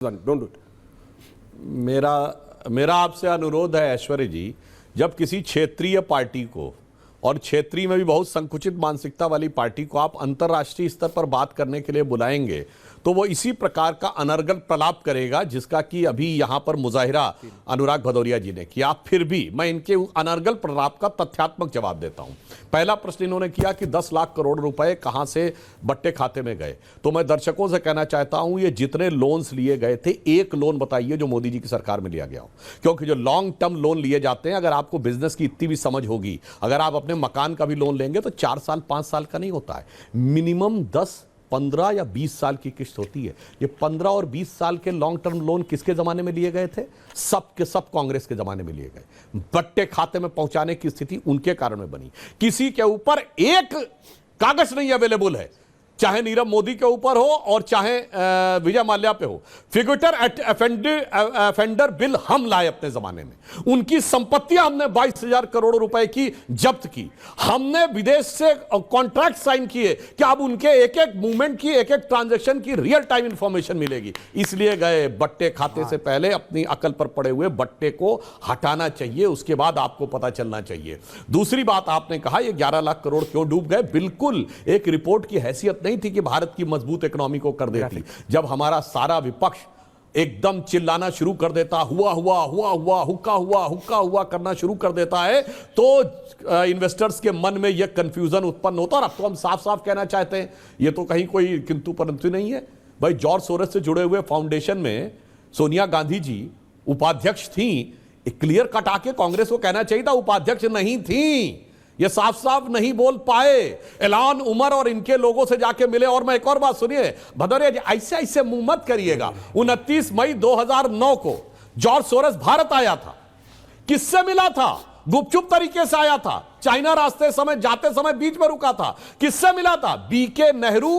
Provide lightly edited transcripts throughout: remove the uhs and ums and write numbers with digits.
Don't do it. मेरा आपसे अनुरोध है ऐश्वर्य जी, जब किसी क्षेत्रीय पार्टी को, और क्षेत्रीय में भी बहुत संकुचित मानसिकता वाली पार्टी को आप अंतर्राष्ट्रीय स्तर पर बात करने के लिए बुलाएंगे, तो वो इसी प्रकार का अनर्गल प्रलाप करेगा जिसका कि अभी यहां पर मुजाहिरा अनुराग भदौरिया जी ने किया। फिर भी मैं इनके अनर्गल प्रलाप का तथ्यात्मक जवाब देता हूं। पहला प्रश्न इन्होंने किया कि 10 लाख करोड़ रुपए कहां से बट्टे खाते में गए। तो मैं दर्शकों से कहना चाहता हूं, ये जितने लोन्स लिए गए थे, एक लोन बताइए जो मोदी जी की सरकार में लिया गया हो। क्योंकि जो लॉन्ग टर्म लोन लिए जाते हैं, अगर आपको बिजनेस की इतनी भी समझ होगी, अगर आप अपने मकान का भी लोन लेंगे तो 4 साल 5 साल का नहीं होता है, मिनिमम 10 15 या 20 साल की किस्त होती है। ये 15 और 20 साल के लॉन्ग टर्म लोन किसके जमाने में लिए गए थे? सब के सब कांग्रेस के जमाने में लिए गए। बट्टे खाते में पहुंचाने की स्थिति उनके कारण में बनी। किसी के ऊपर एक कागज नहीं अवेलेबल है, चाहे नीरव मोदी के ऊपर हो और चाहे विजय माल्या पे हो। फिगुटर अफेंडर बिल हम लाए अपने जमाने में, उनकी संपत्तियां हमने 22,000 करोड़ रुपए की जब्त की। हमने विदेश से कॉन्ट्रैक्ट साइन किए कि अब उनके एक एक मूवमेंट की, एक एक ट्रांजैक्शन की रियल टाइम इंफॉर्मेशन मिलेगी। इसलिए गए बट्टे खाते से पहले अपनी अकल पर पड़े हुए बट्टे को हटाना चाहिए, उसके बाद आपको पता चलना चाहिए। दूसरी बात, आपने कहा ये 11 लाख करोड़ क्यों डूब गए। बिल्कुल एक रिपोर्ट की हैसियत नहीं थी कि भारत की मजबूत इकोनॉमी को कर देती। जब हमारा सारा विपक्ष एकदम चिल्लाना शुरू कर देता, हुआ हुआ हुआ हुआ, हुक्का हुआ हुक्का हुआ करना शुरू कर देता है, तो इन्वेस्टर्स के मन में यह कंफ्यूजन उत्पन्न होता। और अब तो हम साफ साफ कहना चाहते हैं, यह तो कहीं कोई किंतु परंतु नहीं है भाई। जॉर्ज सोरोस से जुड़े हुए फाउंडेशन में सोनिया गांधी जी उपाध्यक्ष थी। क्लियर कट आके कांग्रेस को कहना चाहिए था, उपाध्यक्ष नहीं थी, ये साफ साफ नहीं बोल पाए। एलान उमर और इनके लोगों से जाके मिले। और मैं एक और बात सुनिए भदौरिया जी, ऐसे ऐसे मुंह मत करिएगा। 29 मई 2009 को जॉर्ज सोरोस भारत आया था। किससे मिला था? गुपचुप तरीके से आया था, चाइना रास्ते समय जाते समय बीच में रुका था। किससे मिला था? बीके नेहरू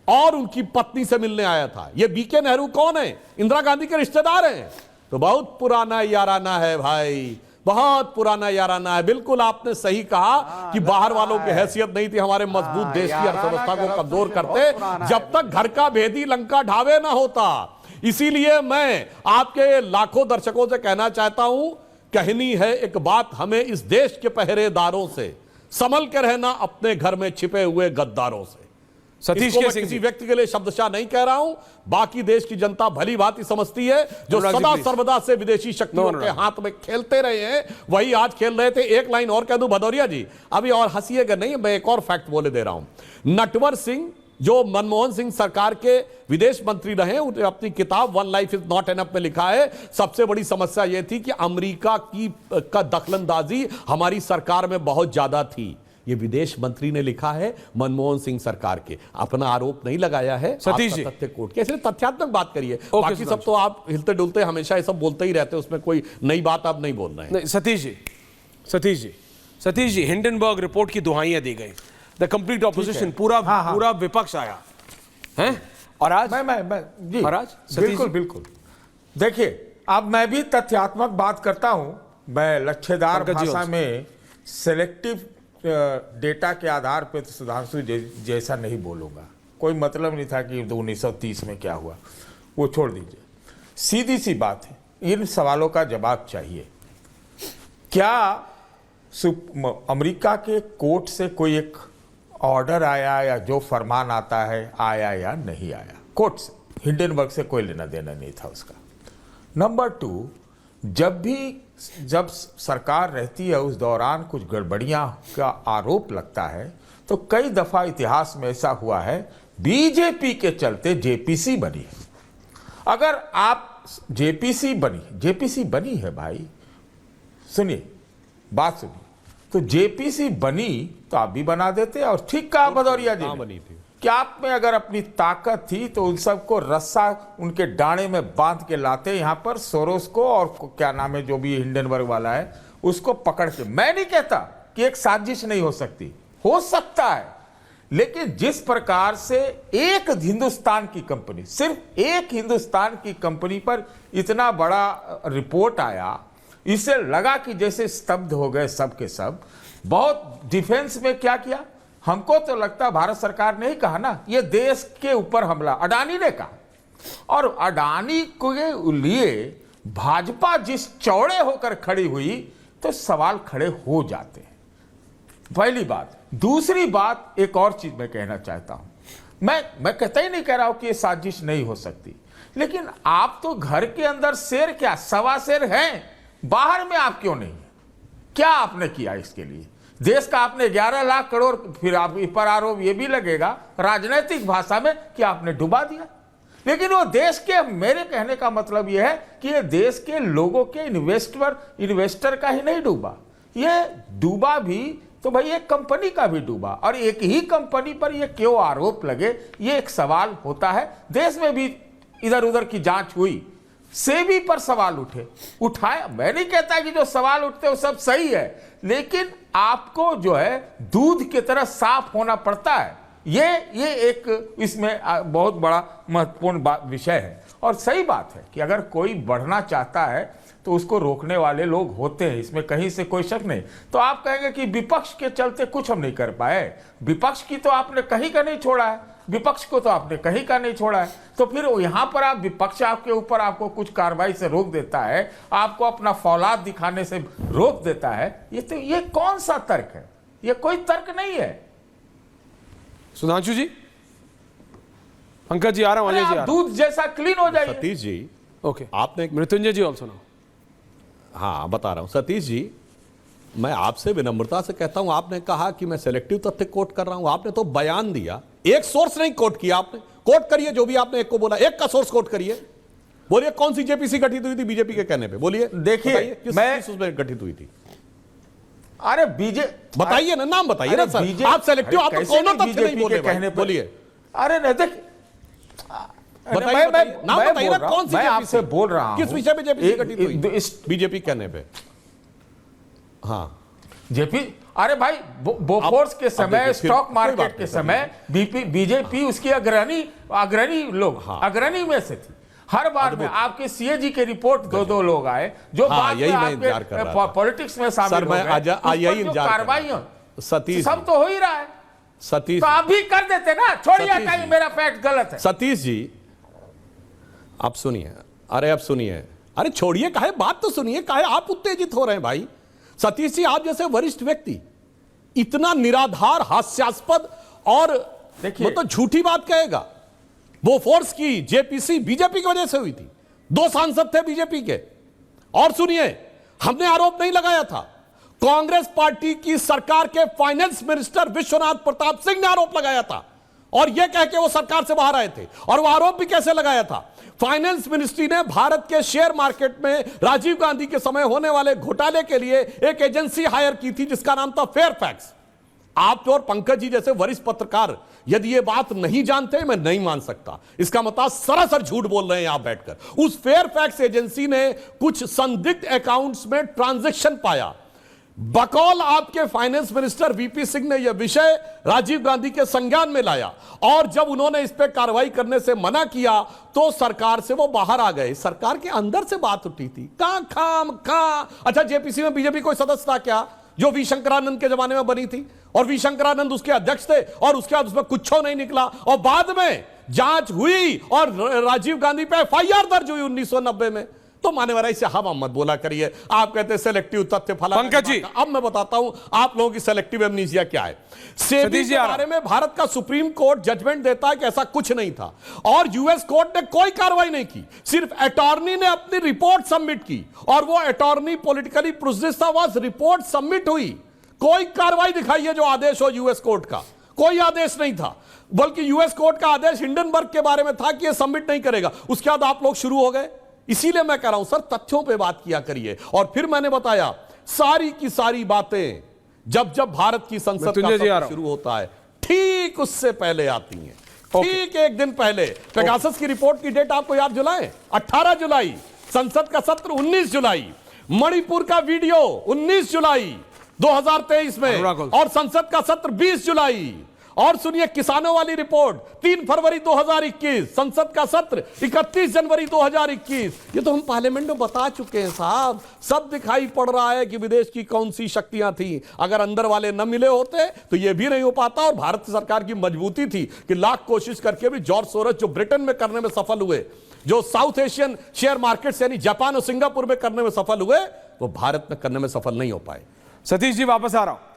और उनकी पत्नी से मिलने आया था। ये बीके नेहरू कौन है? इंदिरा गांधी के रिश्तेदार हैं। तो बहुत पुराना याराना है भाई, बहुत पुराना याराना है। बिल्कुल आपने सही कहा कि बाहर वालों की हैसियत नहीं थी हमारे मजबूत देश की अर्थव्यवस्था को कमजोर करते, जब तक घर का भेदी लंका ढावे ना होता। इसीलिए मैं आपके लाखों दर्शकों से कहना चाहता हूं, कहनी है एक बात हमें इस देश के पहरेदारों से, संभल के रहना अपने घर में छिपे हुए गद्दारों से। सतीश के किसी व्यक्ति के लिए शब्दशः नहीं कह रहा हूं, बाकी देश की जनता भली भांति समझती है। जो सदा सर्वदा से विदेशी शक्तियों के हाथ में खेलते रहे हैं, वही आज खेल रहे थे। एक लाइन और कह दूं भदौरिया जी, अभी और हंसीएगा नहीं, मैं एक और फैक्ट बोले दे रहा हूं। नटवर सिंह जो मनमोहन सिंह सरकार के विदेश मंत्री रहे, उन्होंने अपनी किताब one life is not enough में लिखा है, सबसे बड़ी समस्या यह थी कि अमेरिका का दखलंदाजी हमारी सरकार में बहुत ज्यादा थी। ये विदेश मंत्री ने लिखा है, मनमोहन सिंह सरकार के, अपना आरोप नहीं लगाया है। सतीश जी तथ्य कोर्ट के, तथ्यात्मक बात करिए। बाकी सब तो आप हिलते डुलते हमेशा ये सब बोलते ही रहते, उसमें कोई नई बात आप नहीं बोल रहे हैं। सतीश जी हिंडनबर्ग रिपोर्ट की दुहाइयां दी गई, द कंप्लीट ऑपोजिशन, पूरा विपक्ष आया है। और आज बिल्कुल देखिए, अब मैं भी तथ्यात्मक बात करता हूं। मैं लच्छेदार भाषा में सेलेक्टिव डेटा के आधार पर तो सुधांशु जैसा नहीं बोलूंगा। कोई मतलब नहीं था कि 1930 में क्या हुआ, वो छोड़ दीजिए। सीधी सी बात है, इन सवालों का जवाब चाहिए। क्या अमेरिका के कोर्ट से कोई एक ऑर्डर आया या जो फरमान आता है आया या नहीं आया? कोर्ट से, हिंडनबर्ग से कोई लेना देना नहीं था उसका। नंबर 2, जब सरकार रहती है उस दौरान कुछ गड़बड़ियां का आरोप लगता है, तो कई दफा इतिहास में ऐसा हुआ है, बीजेपी के चलते जेपीसी बनी है। अगर आप जेपीसी बनी है भाई, सुनिए बात सुनिए, तो जेपीसी बनी तो आप भी बना देते। और ठीक कहा भदौरिया जी बनी थी कि आप में अगर अपनी ताकत थी तो उन सबको रस्सा उनके डाणे में बांध के लाते यहां पर, सोरोस को और क्या नाम है जो भी हिंडनबर्ग वाला है उसको पकड़ के। मैं नहीं कहता कि एक साजिश नहीं हो सकती, हो सकता है, लेकिन जिस प्रकार से एक हिंदुस्तान की कंपनी, सिर्फ एक हिंदुस्तान की कंपनी पर इतना बड़ा रिपोर्ट आया, इससे लगा कि जैसे स्तब्ध हो गए सब के सब। बहुत डिफेंस में क्या किया, हमको तो लगता भारत सरकार ने ही कहा ना, ये देश के ऊपर हमला, अडानी ने कहा और अडानी के लिए भाजपा जिस चौड़े होकर खड़ी हुई तो सवाल खड़े हो जाते हैं, पहली बात। दूसरी बात, एक और चीज मैं कहना चाहता हूं, मैं कहता ही नहीं कह रहा हूं कि ये साजिश नहीं हो सकती, लेकिन आप तो घर के अंदर शेर क्या सवा शेर हैं, बाहर में आप क्यों नहीं है? क्या आपने किया इसके लिए? देश का आपने 11 लाख करोड़, फिर आप इस पर आरोप ये भी लगेगा राजनीतिक भाषा में कि आपने डुबा दिया, लेकिन वो देश के, मेरे कहने का मतलब यह है कि ये देश के लोगों के इन्वेस्टर का ही नहीं डूबा, ये डूबा भी तो भाई एक कंपनी का भी डूबा, और एक ही कंपनी पर ये क्यों आरोप लगे, ये एक सवाल होता है। देश में भी इधर उधर की जांच हुई, सेबी पर सवाल उठाए, मैं नहीं कहता कि जो सवाल उठते वो सब सही है, लेकिन आपको जो है दूध की तरह साफ होना पड़ता है। ये एक इसमें बहुत बड़ा महत्वपूर्ण विषय है। और सही बात है कि अगर कोई बढ़ना चाहता है तो उसको रोकने वाले लोग होते हैं, इसमें कहीं से कोई शक नहीं। तो आप कहेंगे कि विपक्ष के चलते कुछ हम नहीं कर पाए, विपक्ष की तो आपने कहीं का नहीं छोड़ा है, विपक्ष को तो आपने कहीं का नहीं छोड़ा है, तो फिर यहां पर आप विपक्ष आपके ऊपर आपको कुछ कार्रवाई से रोक देता है, आपको अपना फौलाद दिखाने से रोक देता है, ये कौन सा तर्क है? ये कोई तर्क नहीं है। सुधांशु जी, पंकज जी आ रहा हूं, अजय जी आ रहा हूं। दूध जैसा क्लीन हो जाइए। सतीश जी, ओके, आपने मृत्युंजय जी ऑल्सो नो। हाँ बता रहा हूं सतीश जी, मैं आपसे विनम्रता से कहता हूं, आपने कहा कि मैं सेलेक्टिव तथ्य कोट कर रहा हूं, आपने तो बयान दिया, एक सोर्स नहीं कोट किया आपने। कोट करिए जो भी आपने एक को बोला, एक का सोर्स कोट करिए, बोलिए कौन सी जेपीसी गठित हुई थी बीजेपी के कहने पे, बोलिए। देखिए किस उसमें गठित हुई थी? अरे बताइए ना, नाम बताइए ना सर। आप सेलेक्टिव, आप कौन तथ्य नहीं बोले कहने, बोलिए। अरे नहीं, देख नाम बताइए ना, कौन सी? मैं आपसे बोल रहा हूं किस विषय पे जेपीसी गठित हुई बीजेपी कहने पे? हाँ जेपी, अरे भाई बोफोर्स के समय, स्टॉक मार्केट के समय बीजेपी उसकी अग्रणी लोग, अग्रणी में से थी। हर बार में आपके सीएजी के रिपोर्ट दो लोग आए जो बाद में आपके पॉलिटिक्स में शामिल हो गए, कार्रवाई सतीश सब तो हो ही रहा है। सतीश तो आप भी कर देते ना, छोड़िए, कहीं मेरा फैक्ट गलत है। सतीश जी आप सुनिए, अरे अब सुनिए, अरे छोड़िए, काहे बात तो सुनिए, काहे आप उत्तेजित हो रहे हैं भाई? सतीश जी, आप जैसे वरिष्ठ व्यक्ति इतना निराधार, हास्यास्पद और देखिए तो झूठी बात कहेगा। बोफोर्स की जेपीसी बीजेपी की वजह से हुई थी, 2 सांसद थे बीजेपी के। और सुनिए, हमने आरोप नहीं लगाया था, कांग्रेस पार्टी की सरकार के फाइनेंस मिनिस्टर विश्वनाथ प्रताप सिंह ने आरोप लगाया था, और यह कह के वो सरकार से बाहर आए थे। और वो आरोप भी कैसे लगाया था? फाइनेंस मिनिस्ट्री ने भारत के शेयर मार्केट में राजीव गांधी के समय होने वाले घोटाले के लिए एक एजेंसी हायर की थी जिसका नाम था फेयरफैक्स। आप और पंकज जी जैसे वरिष्ठ पत्रकार यदि ये बात नहीं जानते, मैं नहीं मान सकता। इसका मतलब सरासर झूठ बोल रहे हैं आप बैठकर। उस फेयरफैक्स एजेंसी ने कुछ संदिग्ध अकाउंट्स में ट्रांजैक्शन पाया। बकौल आपके फाइनेंस मिनिस्टर वीपी सिंह ने यह विषय राजीव गांधी के संज्ञान में लाया, और जब उन्होंने इस पर कार्रवाई करने से मना किया तो सरकार से वो बाहर आ गए। सरकार के अंदर से बात उठी थी, कहां अच्छा जेपीसी में बीजेपी कोई सदस्य था क्या जो वी शंकरानंद के जमाने में बनी थी, और वी शंकरानंद उसके अध्यक्ष थे, और उसके बाद उसमें कुछ नहीं निकला, और बाद में जांच हुई और राजीव गांधी पे एफआईआर दर्ज हुई 1990 में। तो माने वाला इसे हम मत बोला करिए। आप कहते हैं सेलेक्टिव तथ्य फला। पंकज जी, अब मैं बताता हूं आप लोगों की सेलेक्टिव एमनीसिया क्या है। सेबी के बारे में भारत का सुप्रीम कोर्ट जजमेंट देता है कि ऐसा कुछ नहीं था, और यूएस कोर्ट ने कोई कार्रवाई नहीं की, सिर्फ अटॉर्नी ने अपनी रिपोर्ट सबमिट की, और वो अटॉर्नी पॉलिटिकली प्रोसेस था, वह रिपोर्ट सबमिट हुई। कोई कार्रवाई दिखाई है जो आदेश हो यूएस कोर्ट का, कोई आदेश नहीं था, बल्कि यूएस कोर्ट का आदेश हिंडनबर्ग के बारे में था कि यह सबमिट नहीं करेगा। उसके बाद आप लोग शुरू हो गए। इसीलिए मैं कह रहा हूं सर, तथ्यों पे बात किया करिए। और फिर मैंने बताया सारी की सारी बातें जब जब भारत की संसद का सत्र शुरू होता है, ठीक उससे पहले आती हैं। ठीक एक दिन पहले पेगासस की रिपोर्ट की डेट आपको याद, जुलाई 18 जुलाई, संसद का सत्र 19 जुलाई, मणिपुर का वीडियो 19 जुलाई 2023 में, और संसद का सत्र 20 जुलाई, और सुनिए किसानों वाली रिपोर्ट, 3 फरवरी 2021 संसद का सत्र, 31 जनवरी 2021। ये तो हम पार्लियामेंट में बता चुके हैं साहब, सब दिखाई पड़ रहा है कि विदेश की कौन सी शक्तियां थी। अगर अंदर वाले न मिले होते तो ये भी नहीं हो पाता। और भारत सरकार की मजबूती थी कि लाख कोशिश करके भी जॉर्ज सोरोस जो ब्रिटेन में करने में सफल हुए, जो साउथ एशियन शेयर मार्केट यानी जापान और सिंगापुर में करने में सफल हुए, वो भारत में करने में सफल नहीं हो पाए। सतीश जी वापस आ रहा हूं।